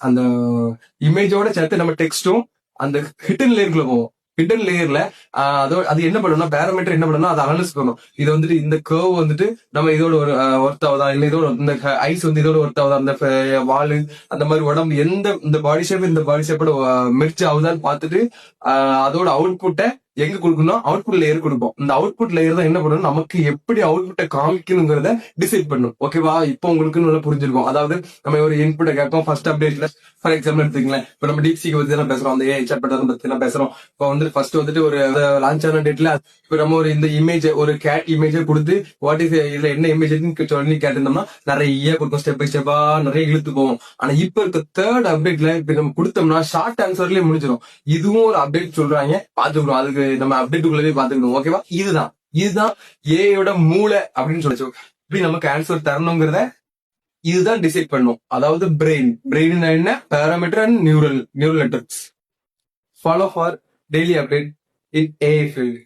அந்த இமேஜோட சேர்த்து நம்ம டெக்ஸ்டும் அந்த ஹிடன் லேயருக்குள்ள போவோம். ஹிடன் லேயர்ல அதோட அது என்ன பண்ணணும்னா பேரோமீட்டர் என்ன பண்ணணும் அதை அனலைஸ் பண்ணணும். இது வந்துட்டு இந்த கர்வ் வந்துட்டு நம்ம இதோட ஒரு ஒர்த் ஆகுதா, இல்ல இதோட இந்த ஐஸ் வந்து இதோட ஒர்த் ஆகுதா, அந்த வாலு அந்த மாதிரி உடம்பு எந்த இந்த பாடி ஷேப் இந்த பாடி ஷேப்போட மெர்ச் ஆகுதான்னு பார்த்துட்டு அதோட அவுட்புட்டை எங்க கொடுக்கணும், அவுட்புட் லேயர் கொடுப்போம். இந்த அவுட்புட் லேயர் தான் என்ன பண்ணணும், நமக்கு எப்படி அவுட்புட்டை காமிக்கணுங்கிறத டிசைட் பண்ணும். ஓகேவா? இப்போ உங்களுக்கு நல்லா புரிஞ்சிருக்கும். அதாவது நம்ம ஒரு இன்புட்டை கேட்போம் ஃபர்ஸ்ட் அப்டேட்ல. ஃபார் எக்ஸாம்பிள் எடுத்துக்கலாம், இப்போ நம்ம டீப்சிக்கு பத்தி தான் பேசுறோம், அந்த ஏஐ சாட் பேட்டர்ன் பத்தி தான் பேசுறோம். இப்போ வந்துட்டு ஃபர்ஸ்ட் வந்துட்டு ஒரு லான்ச் ஆன டேட்ல இப்போ நம்ம ஒரு இந்த இமேஜ் ஒரு கேட் இமேஜை கொடுத்து வாட் இஸ் இதுல என்ன இமேஜ் சொல்லி கேட்டிருந்தோம்னா நிறைய கொடுக்கும், ஸ்டெப் பை ஸ்டெப்பா நிறைய இழுத்து போவோம். ஆனா இப்ப இருக்க தேர்ட் அப்டேட்ல இப்ப நம்ம கொடுத்தோம்னா ஷார்ட் ஆன்சர்லயே முடிஞ்சிடும். இதுவும் ஒரு அப்டேட் சொல்றாங்க, பாத்துக்கணும். அதுக்கு நம்ம அப்டேட்டுக்குள்ளவே பாத்துக்கணும். ஓகேவா? இதுதான் ஏயோட மூளை அப்படின்னு சொல்லி இப்படி நமக்கு ஆன்சர் தரணுங்கிறத இதுதான் டிசைட் பண்ணும். அதாவது பிரெயின் என்ன, parameter and neural networks. Follow for daily update in AI field.